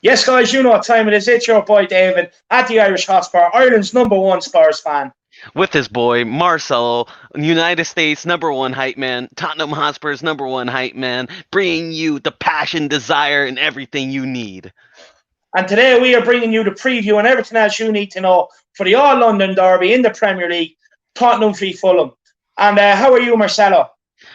Yes, guys, you know what time it is. It's your boy David at the Irish Hotspur, Ireland's #1 Spurs fan. With his boy Marcelo, United States #1 hype man, Tottenham Hotspur's #1 hype man, bringing you the passion, desire, and everything you need. And today we are bringing you the preview and everything else you need to know for the All-London Derby in the Premier League, Tottenham v Fulham. And how are you, Marcelo?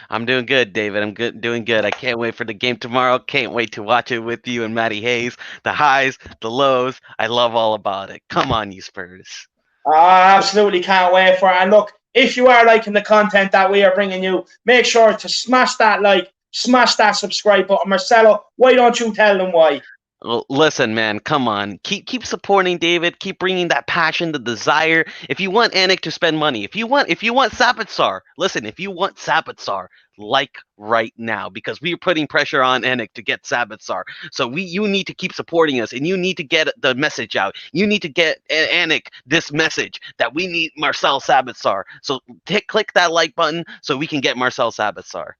I'm doing good, David. I'm doing good. I can't wait for the game tomorrow. Can't wait to watch it with you and Matty Hayes. The highs, the lows. I love all about it. Come on, you Spurs. I absolutely can't wait for it. And look, if you are liking the content that we are bringing you, make sure to smash that like, smash that subscribe button. Marcelo, why don't you tell them why? Well, listen, man, come on. Keep supporting David. Keep bringing that passion, the desire. If you want Anik to spend money, if you want Sabitsar, listen. If you want Sabitsar, like right now, because we are putting pressure on Anik to get Sabitsar. So you need to keep supporting us, and you need to get the message out. You need to get Anik this message that we need Marcel Sabitsar. So click that like button so we can get Marcel Sabitsar.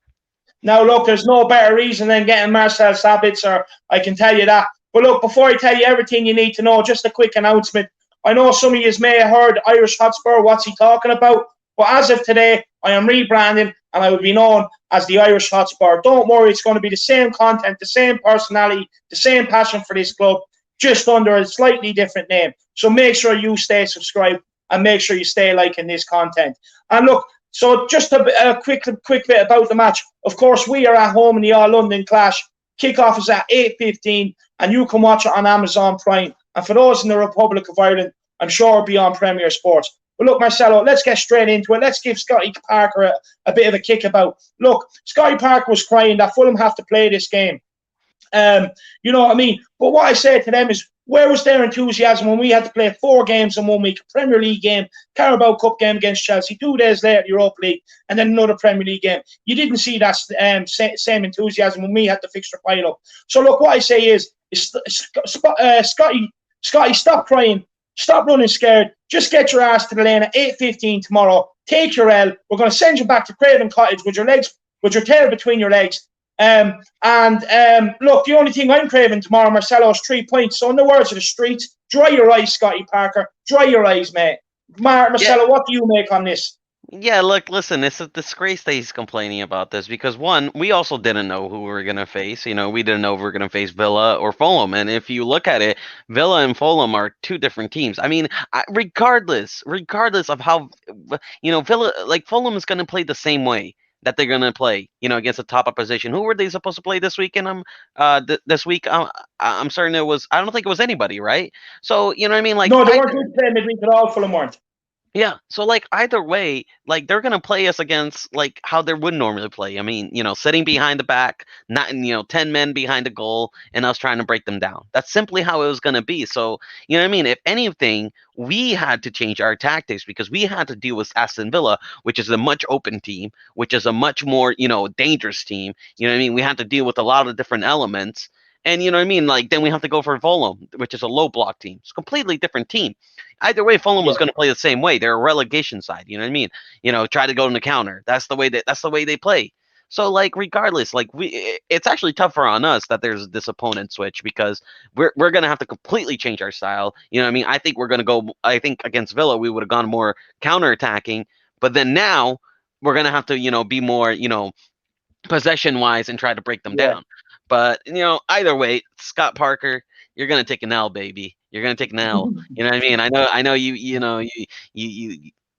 Now, look, there's no better reason than getting Marcel Sabitzer, I can tell you that. But look, before I tell you everything you need to know, just a quick announcement. I know some of you may have heard Irish Hotspur, what's he talking about? But as of today, I am rebranding and I will be known as the Irish Hotspur. Don't worry, it's going to be the same content, the same personality, the same passion for this club, just under a slightly different name. So make sure you stay subscribed and make sure you stay liking this content. And look, so just a quick bit about the match. Of course, we are at home in the All-London clash. Kickoff is at 8:15, and you can watch it on Amazon Prime. And for those in the Republic of Ireland, I'm sure it'll be on Premier Sports. But look, Marcelo, let's get straight into it. Let's give Scotty Parker a bit of a kick about. Look, Scotty Parker was crying that Fulham have to play this game. You know what I mean? But what I say to them is, where was their enthusiasm when we had to play 4 games in 1 week? A Premier League game, Carabao Cup game against Chelsea, 2 days later, the Europa League, and then another Premier League game. You didn't see that same enthusiasm when we had to fix the pile up. So look, what I say is Scotty, stop crying, stop running scared. Just get your ass to the lane at 8:15 tomorrow. Take your L. We're going to send you back to Craven Cottage with your tail between your legs. Look, the only thing I'm craving tomorrow, Marcelo, is 3 points. So in the words of the streets, dry your eyes, Scotty Parker. Dry your eyes, mate. Marcelo, what do you make on this? Yeah, look, listen, it's a disgrace that he's complaining about this because one, we also didn't know who we were gonna face. We didn't know if we were gonna face Villa or Fulham. And if you look at it, Villa and Fulham are 2 different teams. I mean, regardless of how Villa, like Fulham is gonna play the same way that they're gonna play, against a top opposition. Who were they supposed to play this weekend? This week, I'm certain it was. I don't think it was anybody, right? So you know what I mean? Like, no, they weren't good playing midweek at all. Fulham weren't. Yeah, so like either way, like they're gonna play us against like how they would normally play. I mean, sitting behind the back, not 10 men behind a goal, and us trying to break them down. That's simply how it was gonna be. So you know what I mean. If anything, we had to change our tactics because we had to deal with Aston Villa, which is a much open team, which is a much more dangerous team. You know what I mean. We had to deal with a lot of different elements. And you know what I mean? Like then we have to go for Fulham, which is a low block team. It's a completely different team. Either way, Fulham was going to play the same way. They're a relegation side. You know what I mean? Try to go in the counter. That's the way they play. So like regardless, like it's actually tougher on us that there's this opponent switch because we're gonna have to completely change our style. You know what I mean? I think we're gonna go. I think against Villa we would have gone more counterattacking, but then now we're gonna have to be more possession wise and try to break them down. But either way, Scott Parker, you're gonna take an L, baby. You're gonna take an L. You know what I mean? I know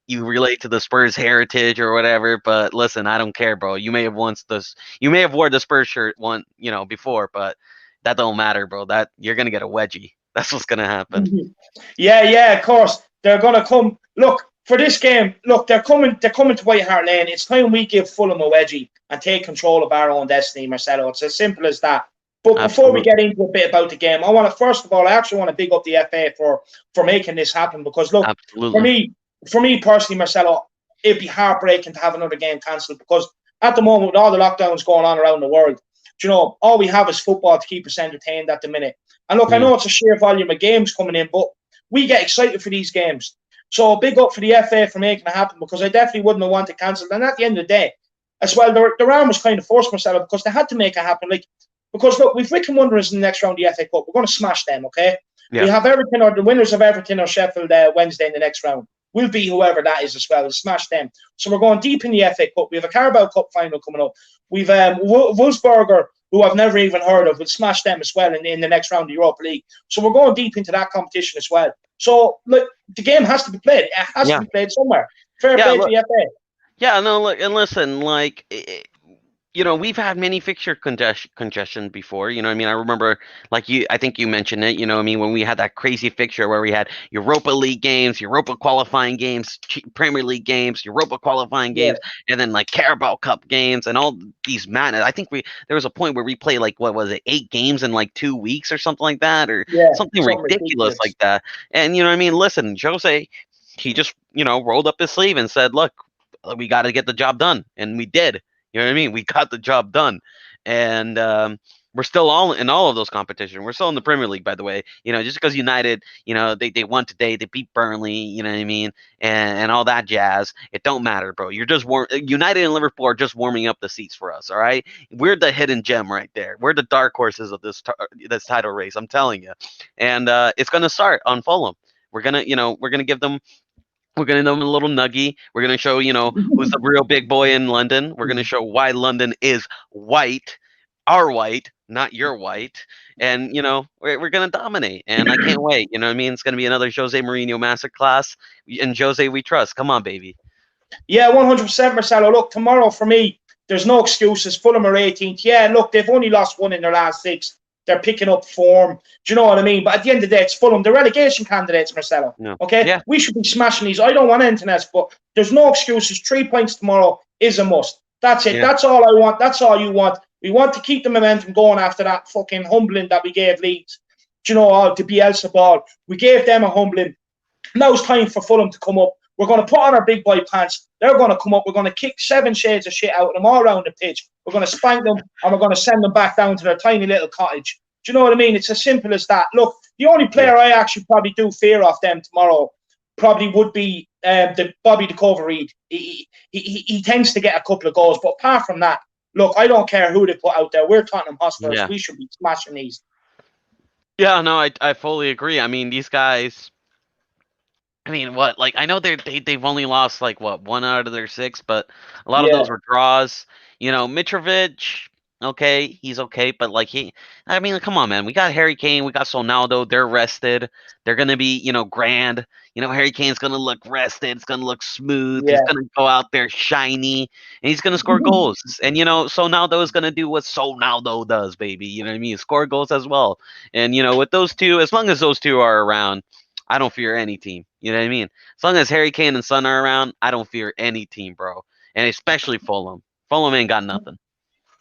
you relate to the Spurs heritage or whatever, but listen, I don't care, bro. You may have wore the Spurs shirt before, but that don't matter, bro. That you're gonna get a wedgie. That's what's gonna happen. Yeah, of course. They're gonna come. Look, for this game, look, they're coming to White Hart Lane. It's time we give Fulham a wedgie and take control of our own destiny, Marcelo. It's as simple as that. But before we get into a bit about the game, I actually want to big up the FA for making this happen because look, for me personally, Marcelo, it'd be heartbreaking to have another game cancelled because at the moment with all the lockdowns going on around the world, all we have is football to keep us entertained at the minute. And look, I know it's a sheer volume of games coming in, but we get excited for these games. So big up for the FA for making it happen because I definitely wouldn't have wanted to cancel. And at the end of the day, as well, their arm was kind of forced, Marcelo, because they had to make it happen. Like, Because, look, we've Wycombe Wanderers in the next round of the FA Cup. We're going to smash them, okay? Yeah. We have Everton, or the winners of Everton or Sheffield Wednesday in the next round. We'll beat whoever that is as well. We'll smash them. So we're going deep in the FA Cup. We have a Carabao Cup final coming up. We've Wolfsburger, who I've never even heard of. We'll smash them as well in the next round of the Europa League. So we're going deep into that competition as well. So, look, the game has to be played. It has to be played somewhere. Fair play to the FA. Yeah, no, look, and listen, like, we've had many fixture congestion before. You know what I mean? I remember, I think you mentioned it, when we had that crazy fixture where we had Europa League games, Europa qualifying games, Premier League games, Europa qualifying games, and then, Carabao Cup games, and all these madness. I think there was a point where we played, 8 games in, 2 weeks or something like that, or something ridiculous like that. And, you know what I mean? Listen, Jose, he just, rolled up his sleeve and said, look, we got to get the job done. And we did. You know what I mean? We got the job done. And we're still all in all of those competitions. We're still in the Premier League, by the way. Just because United, they won today, they beat Burnley, you know what I mean? And all that jazz. It don't matter, bro. You're just United and Liverpool are just warming up the seats for us, all right? We're the hidden gem right there. We're the dark horses of this title race, I'm telling you. And it's going to start on Fulham. We're going to give them a little nuggie. We're going to show, who's the real big boy in London. We're going to show why London is white, our white, not your white. And, we're going to dominate. And I can't wait. You know what I mean? It's going to be another Jose Mourinho masterclass. And Jose, we trust. Come on, baby. Yeah, 100%, Marcelo. Look, tomorrow for me, there's no excuses. Fulham are 18th. Yeah, look, they've only lost one in their last 6. They're picking up form. Do you know what I mean? But at the end of the day, it's Fulham. They're relegation candidates, Marcelo. No. Okay? Yeah. We should be smashing these. I don't want anything else, but there's no excuses. 3 points tomorrow is a must. That's it. Yeah. That's all I want. That's all you want. We want to keep the momentum going after that fucking humbling that we gave Leeds. Do you know, to Bielsa ball. We gave them a humbling. Now it's time for Fulham to come up. We're going to put on our big boy pants. They're going to come up. We're going to kick 7 shades of shit out of them all around the pitch. We're going to spank them, and we're going to send them back down to their tiny little cottage. Do you know what I mean? It's as simple as that. Look, the only player I actually probably do fear of them tomorrow probably would be Bobby the Cover Reed. He tends to get a couple of goals, but apart from that, look, I don't care who they put out there. We're Tottenham Hotspurs. Yeah. We should be smashing these. Yeah, no, I fully agree. I mean, these guys. I mean, what? I know they've only lost 1 out of their 6, but a lot of those were draws. Mitrovic. Okay, he's okay, but come on, man. We got Harry Kane, we got Ronaldo. They're rested. They're gonna be, grand. Harry Kane's gonna look rested. It's gonna look smooth. Yeah. He's gonna go out there shiny, and he's gonna score goals. And Ronaldo is gonna do what Ronaldo does, baby. You know what I mean? Score goals as well. And with those two, as long as those two are around, I don't fear any team. You know what I mean? As long as Harry Kane and Son are around, I don't fear any team, bro. And especially Fulham. Fulham ain't got nothing.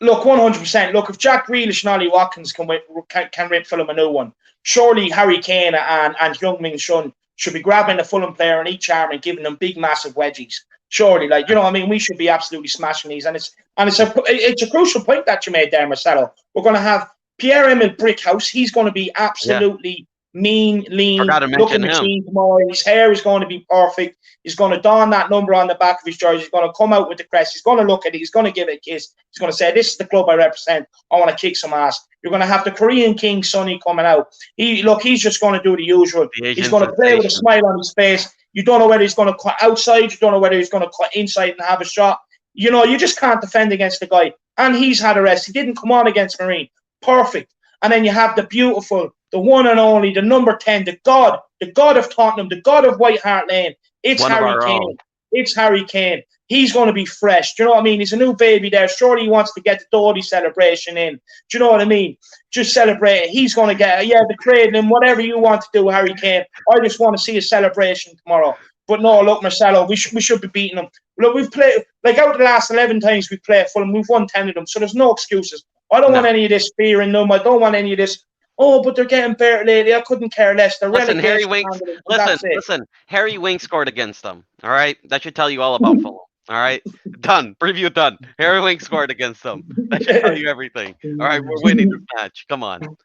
Look, 100%. Look, if Jack Grealish and Ollie Watkins can rip Fulham a new one, surely Harry Kane and Heung-min Son should be grabbing a Fulham player in each arm and giving them big, massive wedgies. Surely, you know what I mean? We should be absolutely smashing these. And it's a crucial point that you made there, Marcelo. We're going to have Pierre-Emile Brickhouse. He's going to be absolutely mean, lean, looking machine tomorrow. His hair is going to be perfect. He's going to don that number on the back of his jersey. He's going to come out with the crest. He's going to look at it. He's going to give it a kiss. He's going to say, this is the club I represent. I want to kick some ass. You're going to have the Korean King, Sonny, coming out. He's just going to do the usual. He's going to play with a smile on his face. You don't know whether he's going to cut outside. You don't know whether he's going to cut inside and have a shot. You just can't defend against the guy. And he's had a rest. He didn't come on against Marine. Perfect. And then you have the beautiful, the one and only, the number 10, the God of Tottenham, the God of White Hart Lane. It's Harry Kane. It's Harry Kane. He's going to be fresh. Do you know what I mean? He's a new baby there. Surely he wants to get the Doherty celebration in. Do you know what I mean? Just celebrate it. He's going to get, the cradling, whatever you want to do, Harry Kane. I just want to see a celebration tomorrow. But no, look, Marcelo, we should be beating them. Look, we've played, out of the last 11 times we've played Fulham, we've won 10 of them. So there's no excuses. I don't want any of this fear in them. I don't want any of this. Oh, but they're getting better lately. I couldn't care less. They're listen, Harry Winks. Listen. Harry Winks scored against them. All right, that should tell you all about Fulham. All right, done. Preview done. Harry Winks scored against them. That should tell you everything. All right, we're winning this match. Come on.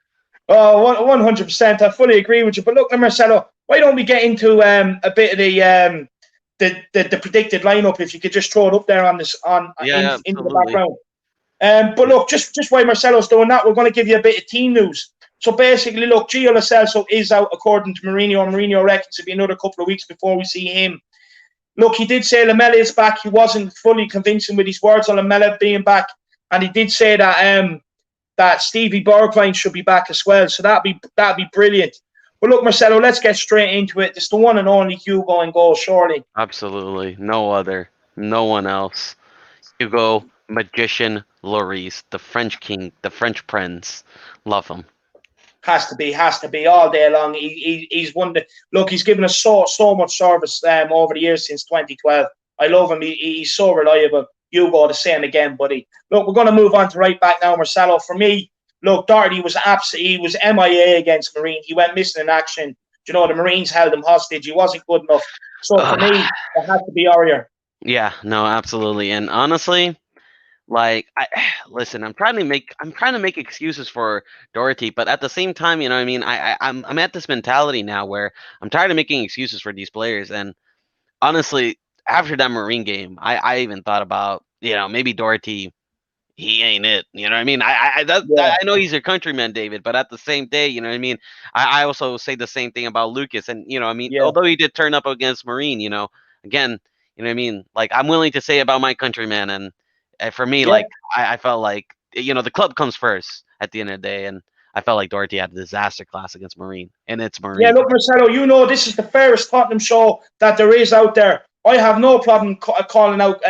Oh, 100%. I fully agree with you. But look, Marcelo, why don't we get into a bit of the predicted lineup? If you could just throw it up there on this into the background. But look, just while Marcelo's doing that, we're going to give you a bit of team news. So basically, look, Gio Lo Celso is out according to Mourinho. Mourinho reckons it'll be another couple of weeks before we see him. Look, he did say Lamela is back. He wasn't fully convincing with his words on Lamela being back, and he did say that that Stevie Bergwijn should be back as well. So that'd be brilliant. But look, Marcelo, let's get straight into it. It's the one and only Hugo in goal, surely. Absolutely. No other. No one else. Hugo Magician Lloris, the French king, the French prince. Love him. Has to be all day long. He's won the look. He's given us so much service over the years since 2012. I love him. He's so reliable. Hugo, the same again, buddy. Look, we're going to move on to right back now, Marcelo. For me, look, Doherty was he was MIA against Marine. He went missing in action. You know, the Marines held him hostage. He wasn't good enough. So for me, it had to be Aurier. Yeah, no, absolutely. And honestly, like, listen, I'm trying to make excuses for Doherty, but at the same time, you know what I mean? I'm at this mentality now where I'm tired of making excuses for these players. And honestly, after that Marine game, I even thought about, maybe Doherty, he ain't it. You know what I mean? I know he's your countryman, David, but at the same day, you know what I mean? I also say the same thing about Lucas. And, although he did turn up against Marine, again, you know what I mean? Like, I'm willing to say about my countryman. And for me, like, I felt like, the club comes first at the end of the day. And I felt like Doherty had a disaster class against Marine. And it's Marine. Yeah, look, Marcelo, this is the fairest Tottenham show that there is out there. I have no problem calling out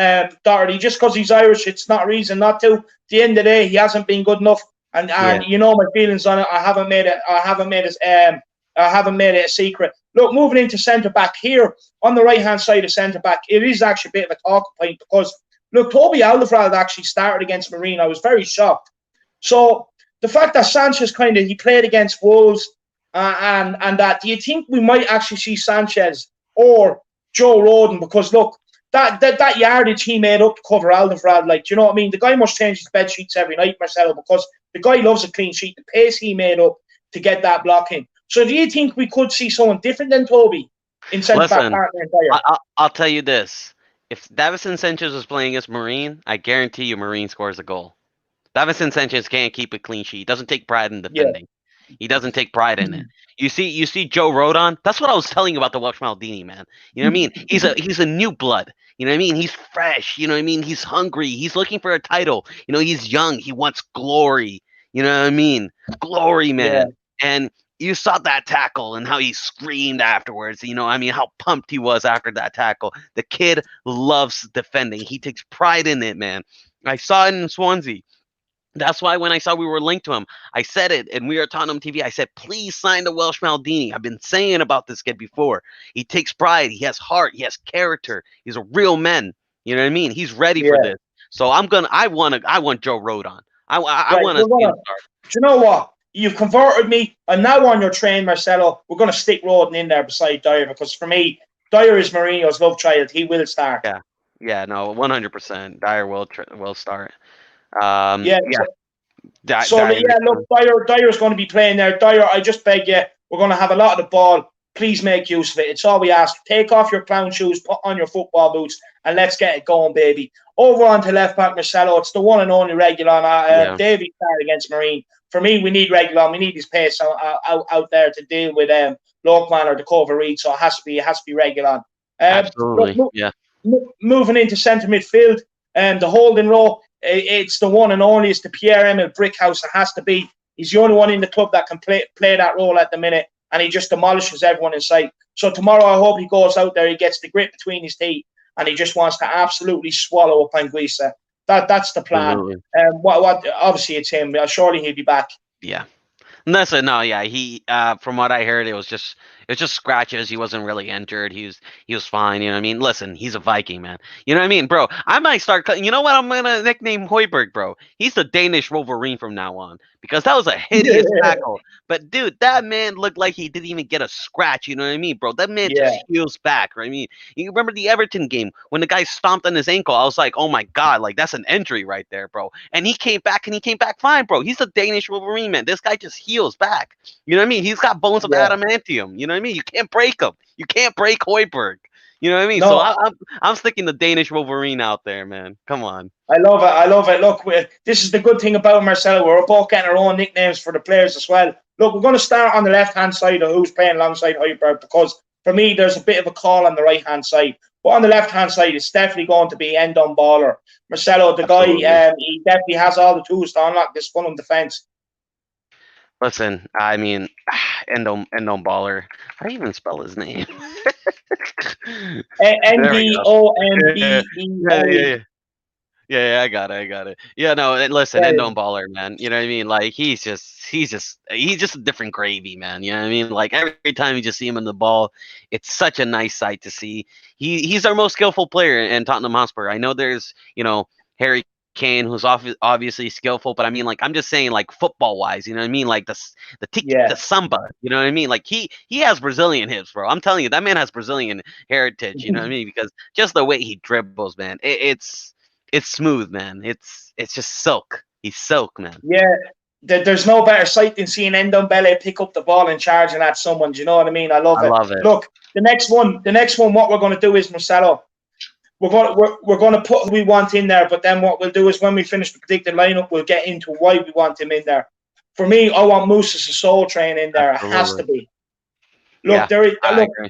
Doherty just because he's Irish. It's not reason not to. At the end of the day, he hasn't been good enough, and you know my feelings on it. I haven't made it a secret. Look, moving into centre back here on the right hand side of centre back, it is actually a bit of a talking point because look, Toby Alderweireld actually started against Marine. I was very shocked. So the fact that Sanchez he played against Wolves and that, do you think we might actually see Sanchez or Joe Rodon? Because look, that yardage he made up to cover Alderweireld, like, do you know what I mean? The guy must change his bed sheets every night, Marcelo, because the guy loves a clean sheet. The pace he made up to get that block in. So do you think we could see someone different than Toby in centre back partner and Dyer? I'll tell you this. If Davison Sanchez was playing against Marine, I guarantee you Marine scores a goal. Davison Sanchez can't keep a clean sheet. He doesn't take pride in defending. He doesn't take pride in it. You see Joe Rodon? That's what I was telling you about the Welsh Maldini, man. You know what I mean? He's a new blood. You know what I mean? He's fresh. You know what I mean? He's hungry. He's looking for a title. He's young. He wants glory. You know what I mean? Glory, man. Yeah. And you saw that tackle and how he screamed afterwards. How pumped he was after that tackle. The kid loves defending. He takes pride in it, man. I saw it in Swansea. That's why when I saw we were linked to him, I said it, and we are Tottenham TV. I said, please sign the Welsh Maldini. I've been saying about this kid before. He takes pride. He has heart. He has character. He's a real man. You know what I mean? He's ready for this. So I want Joe Rodon. I want to see him start. Do you know what? You've converted me. I'm now on your train, Marcelo. We're going to stick Rodon in there beside Dyer because for me, Dyer is Mourinho's love child. He will start. Yeah, no, 100%. Dyer will start. Look, Dyer's going to be playing there. Dyer, I just beg you, we're going to have a lot of the ball. Please make use of it. It's all we ask. Take off your clown shoes, put on your football boots, and let's get it going, baby. Over on to left back, Marcelo. It's the one and only Reguilon. Davy started against Marine. For me, we need Reguilon. We need his pace out there to deal with Lockman or the cover read. So it has to be Reguilon. Absolutely, Moving into centre midfield, the holding row. It's the one and only. It's the Pierre-Emile Brickhouse. It has to be. He's the only one in the club that can play that role at the minute, and he just demolishes everyone in sight. So tomorrow, I hope he goes out there, he gets the grit between his teeth, and he just wants to absolutely swallow up Anguissa. That's the plan. What? Obviously, it's him. Surely he'll be back. Yeah. He from what I heard, it was just scratches. He wasn't really injured. He was fine. You know what I mean? Listen, he's a Viking, man. You know what I mean, bro? I might start. You know what? I'm gonna nickname Højbjerg, bro. He's the Danish Wolverine from now on because that was a hideous tackle. But dude, that man looked like he didn't even get a scratch. You know what I mean, bro? That man just heals back. Right? I mean, you remember the Everton game when the guy stomped on his ankle? I was like, oh my god, like that's an injury right there, bro. And he came back fine, bro. He's a Danish Wolverine, man. This guy just heals back. You know what I mean? He's got bones of adamantium. You know what I mean? You can't break him. You can't break Højbjerg. You know what I mean? So No, I'm sticking the Danish Wolverine out there, man. Come on. I love it. I love it. Look, this is the good thing about Marcelo. We're both getting our own nicknames for the players as well. Look, we're going to start on the left-hand side of who's playing alongside Højbjerg, because for me, there's a bit of a call on the right-hand side. But on the left-hand side, it's definitely going to be end-on baller. Marcelo, the guy, Absolutely. he definitely has all the tools to unlock this Fulham defence. Listen, I mean, Endo Baller. How do you even spell his name? There we go. Yeah, yeah, Ndombeole. yeah. Yeah, I got it. Yeah, no, and listen, Yeah, Endo Baller, man. You know what I mean? Like he's just a different gravy, man. You know what I mean? Like every time you just see him in the ball, it's such a nice sight to see. He's our most skillful player in Tottenham Hotspur. I know there's, Harry Kane, who's obviously skillful, but I mean, like, I'm just saying, like, football wise, you know what I mean? Like the yeah. samba, you know what I mean? Like he has Brazilian hips, bro. I'm telling you, that man has Brazilian heritage. You know what I mean? Because just the way he dribbles, man, it's smooth, man. It's just silk. He's silk, man. Yeah, there's no better sight than seeing Ndombele pick up the ball and charging at someone. Do you know what I mean? I love I it. love it. Look, the next one, what we're going to do is, Marcelo, we're going to put who we want in there, but then what we'll do is when we finish the predicted lineup, we'll get into why we want him in there. For me, I want Moussa Sissoko train in there. It has to Absolutely. be. Yeah, Look, there is. I Look, agree.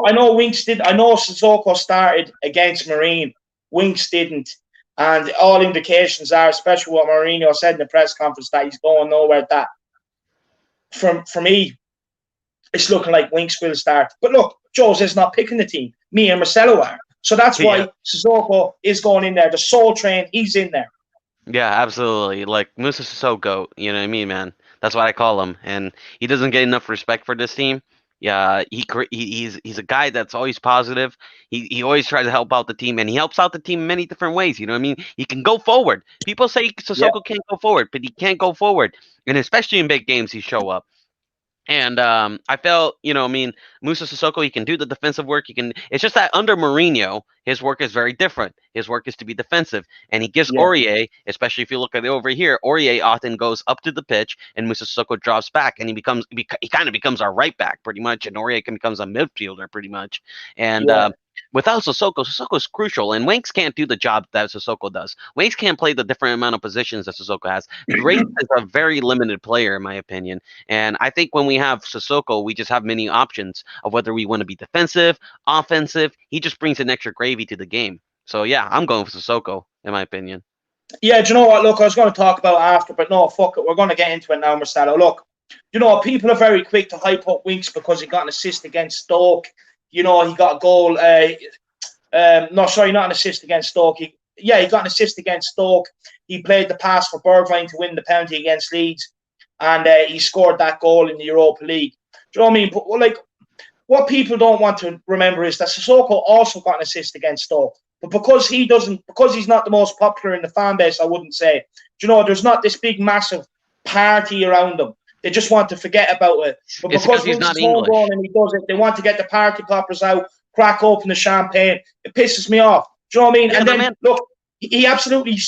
I know. Winks did. I know Sissoko started against Marine. Winks didn't, and all indications are, especially what Mourinho said in the press conference, that he's going nowhere. That for me, it's looking like Winks will start. But look, Jose's not picking the team. Me and Marcelo are. So that's Yeah. why Sissoko is going in there. The soul train, he's in there. Yeah, absolutely. Like Musa Sissoko, you know what I mean, man? That's what I call him, and he doesn't get enough respect for this team. Yeah, he's a guy that's always positive. He always tries to help out the team, and he helps out the team in many different ways. You know what I mean? He can go forward. People say Yeah, Sissoko can't go forward, but he can't go forward, and especially in big games, he show up. And I felt, I mean, Musa Sissoko, he can do the defensive work. He can. It's just that under Mourinho, his work is very different. His work is to be defensive, and he gives yeah, Aurier, especially if you look at it over here, Aurier often goes up to the pitch, and Musa Sissoko drops back, and he kind of becomes our right back pretty much, and Aurier becomes a midfielder pretty much. And yeah, without Sissoko is crucial, and Winks can't do the job that Sissoko does. Winks can't play the different amount of positions that Sissoko has. Winks is a very limited player, in my opinion. And I think when we have Sissoko, we just have many options of whether we want to be defensive, offensive. He just brings an extra gravy to the game. So yeah, I'm going for Sissoko, in my opinion. yeah. Do you know what? Look, I was going to talk about after, but no, fuck it. We're going to get into it now, Marcelo. Look, people are very quick to hype up Winks because he got an assist against Stoke. He got a goal. No, sorry, not an assist against Stoke. He got an assist against Stoke. He played the pass for Bergwijn to win the penalty against Leeds, and he scored that goal in the Europa League. Do you know what I mean? But like, what people don't want to remember is that Sissoko also got an assist against Stoke. But because he's not the most popular in the fan base, I wouldn't say. There's not this big, massive party around him. They just want to forget about it. But It's because because he's Winks not is homegrown English. and he does it, they want to get the party poppers out, crack open the champagne. It pisses me off. Do you know what I mean? Yeah, And no, then, man. look, he absolutely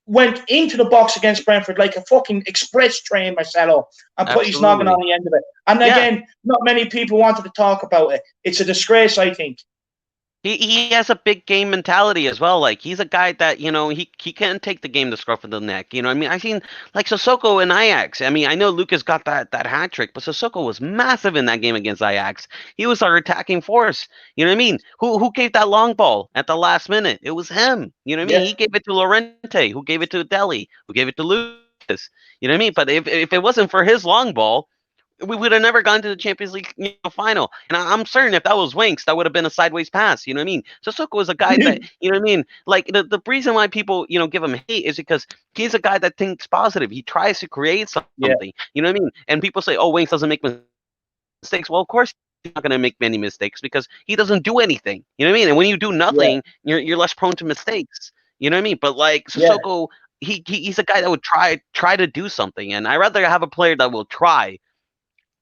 went into the box against Brentford like a fucking express train, Marcelo, and put his noggin Absolutely. on the end of it. And Yeah. again, not many people wanted to talk about it. It's a disgrace, I think. He has a big game mentality as well. Like he's a guy that he can't take the game the scruff of the neck. You know what I mean? I've seen like Sissoko and Ajax. I mean, I know Lucas got that hat trick, but Sissoko was massive in that game against Ajax. He was our attacking force. You know what I mean? Who gave that long ball at the last minute? It was him. You know what I mean? Yeah, He gave it to Llorente, who gave it to Deli, who gave it to Lucas. You know what I mean? But if it wasn't for his long ball, we would have never gone to the Champions League final. And I'm certain if that was Winks, that would have been a sideways pass. You know what I mean? Sissoko was a guy that, you know what I mean? Like the reason why people, give him hate is because he's a guy that thinks positive. He tries to create yeah, something. You know what I mean? And people say, oh, Winks doesn't make mistakes. Well, of course he's not going to make many mistakes because he doesn't do anything. You know what I mean? And when you do yeah, nothing, you're less prone to mistakes. You know what I mean? But like yeah, Sissoko, he's a guy that would try to do something. And I rather have a player that will try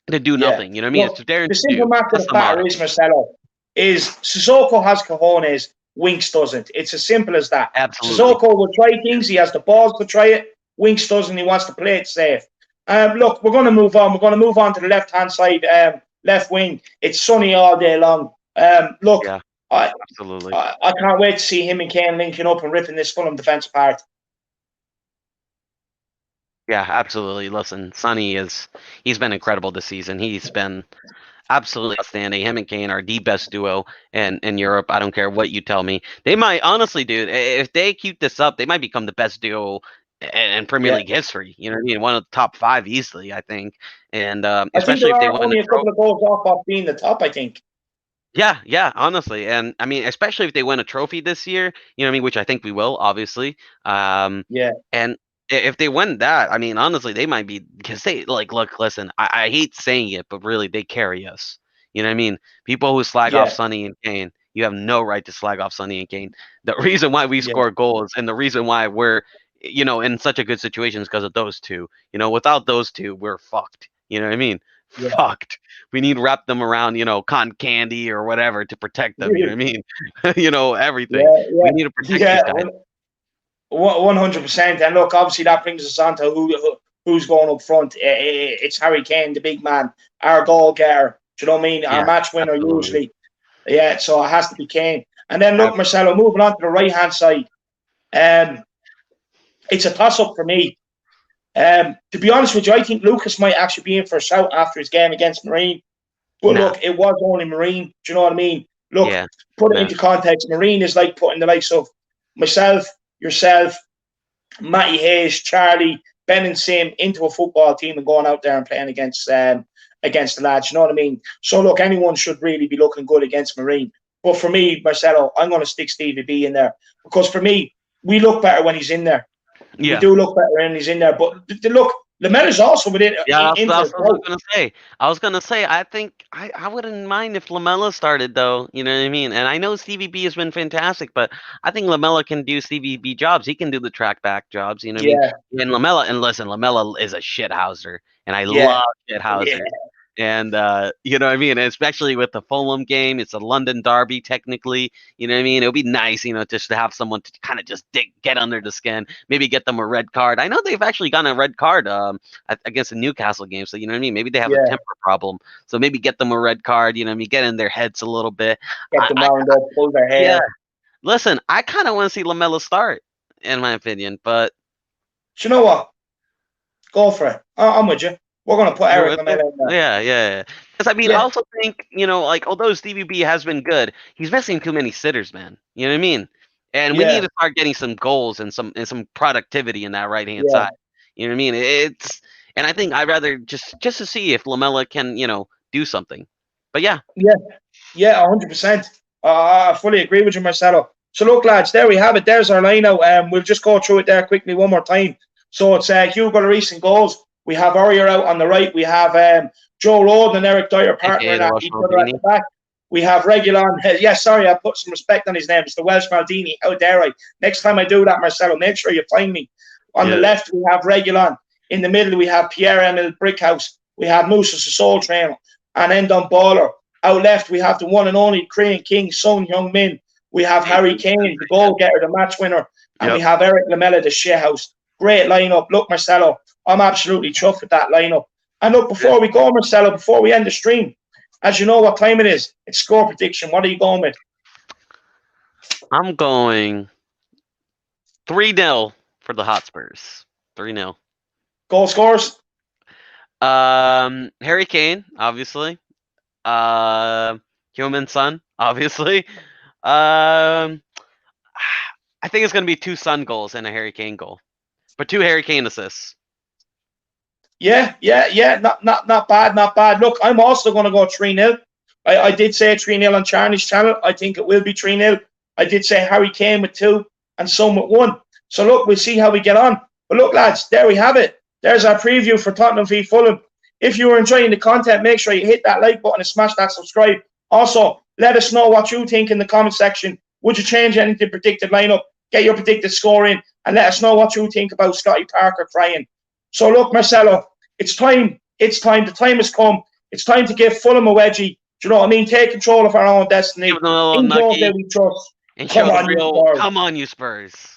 to do yeah. nothing. You know what I mean? It's Look, daring the to simple do. matter of That's the the matter motto. is, Marcelo, is Sissoko has cojones, Winks doesn't. It's as simple as that. Absolutely. Sissoko will try things. He has the balls to try it. Winks doesn't. He wants to play it safe. Look, we're going to move on. We're going to move on to the left-hand side, left wing. It's sunny all day long. Look, Yeah. I, Absolutely. I can't wait to see him and Kane linking up and ripping this Fulham defence apart. Yeah, absolutely. Listen, he's been incredible this season. He's been absolutely outstanding. Him and Kane are the best duo in Europe. I don't care what you tell me. They might, honestly, dude, if they keep this up, they might become the best duo in Premier Yeah. League history. You know what I mean? One of the top 5 easily, I think. And I think especially there if they are win the only a couple trophy. of goals off being the top, I think. Yeah, honestly. And I mean, especially if they win a trophy this year, you know what I mean, which I think we will, obviously. Yeah. And if they win that, I mean, honestly, they might be because they like look, listen, I hate saying it, but really they carry us. You know what I mean? People who slag off Yeah. Sonny and Kane, you have no right to slag off Sonny and Kane. The reason why we Yeah. score goals and the reason why we're in such a good situation is because of those two. Without those two, we're fucked. You know what I mean? Yeah. Fucked. We need to wrap them around, cotton candy or whatever to protect them. You know what I mean? Everything. Yeah. We need to protect these Yeah. guys. 100%. And look, obviously that brings us on to who's going up front. It's Harry Kane, the big man, our goal getter. Do you know what I mean? Our Yeah, match winner absolutely. usually. Yeah, so it has to be Kane. And then look, Absolutely. Marcelo, moving on to the right hand side. It's a toss up for me. To be honest with you, I think Lucas might actually be in for a shout after his game against Marine. But Nah. look, it was only Marine. Do you know what I mean? Look, Yeah. put it No. into context. Marine is like putting the likes of myself, yourself, Matty Hayes, Charlie, Ben and Sim into a football team and going out there and playing against the lads. You know what I mean? So look, anyone should really be looking good against Marine. But for me, Marcelo, I'm going to stick Stevie B in there because for me, we look better when he's in there. We Yeah. do look better when he's in there. But look, Lamella's also within Yeah, in that's for what I was growth. gonna say. I was gonna say I think I wouldn't mind if Lamella started though. You know what I mean? And I know Stevie B has been fantastic, but I think Lamella can do Stevie B jobs. He can do the track back jobs. You know what I mean? Yeah, And Lamella is a shithouser, and I yeah, love yeah, shithousers. And you know what I mean? Especially with the Fulham game, it's a London derby technically. You know what I mean? It would be nice, just to have someone to kind of just get under the skin, maybe get them a red card. I know they've actually gotten a red card against the Newcastle game, so you know what I mean. Maybe they have a yeah. temper problem, so maybe get them a red card. You know what I mean? Get in their heads a little bit. Get them wound up, pull their Yeah. hair. Listen, I kind of want to see Lamella start, in my opinion, but Do you know what? Go for it. I'm with you. We're going to put you're Eric with it? Lamella in there. Yeah. Because I mean, I Yeah, also think like although Stevie B has been good, he's missing too many sitters, man. You know what I mean? And we need yeah, to start getting some goals and some productivity in that right hand yeah, side. You know what I mean? And I think I'd rather just to see if Lamella can do something. But yeah, yeah, yeah, 100%. I fully agree with you, Marcelo. So look, lads, there we have it. There's our line out. We'll just go through it there quickly one more time. So it's Hugo Lloris in goals. We have Aurier out on the right. We have Joe Roden and Eric Dyer partnering aka the at Welsh each other at Maldini. the back. We have Regulon. Yes, sorry, I put some respect on his name. It's the Welsh Maldini. How dare I? Next time I do that, Marcelo, make sure you find me. On the Yeah. left, we have Regulon. In the middle, we have Pierre-Emile Brickhouse. We have Moussa, the soul trainer, and Endon Baller. Out left, we have the one and only Korean King, Son Heung-min. We have Harry Kane, the goal getter, the match winner. And we Yep. have Eric Lamella, the shithouse. Great lineup. Look, Marcelo, I'm absolutely chuffed with that lineup. And look, before we go, Marcelo, before we end the stream, as you know what time it is, it's score prediction. What are you going with? I'm going 3-0 for the Hotspurs. 3-0. Goal scores? Harry Kane, obviously. Human Son, obviously. Um, I think it's gonna be 2 Son goals and a Harry Kane goal, but 2 Harry Kane assists. Yeah. Not bad, not bad. Look, I'm also going to go 3-0. I did say 3-0 on Charlie's channel. I think it will be 3-0. I did say Harry Kane with 2 and Son with 1. So look, we'll see how we get on. But look, lads, there we have it. There's our preview for Tottenham v Fulham. If you were enjoying the content, make sure you hit that like button and smash that subscribe. Also, let us know what you think in the comment section. Would you change anything predicted lineup? Get your predicted score in and let us know what you think about Scotty Parker crying. So look, Marcelo, it's time. It's time. The time has come. It's time to give Fulham a wedgie. Do you know what I mean? Take control of our own destiny. Give them a little In Jose nuggy we trust. and Come show the on, you real. Spurs. Come on, you Spurs.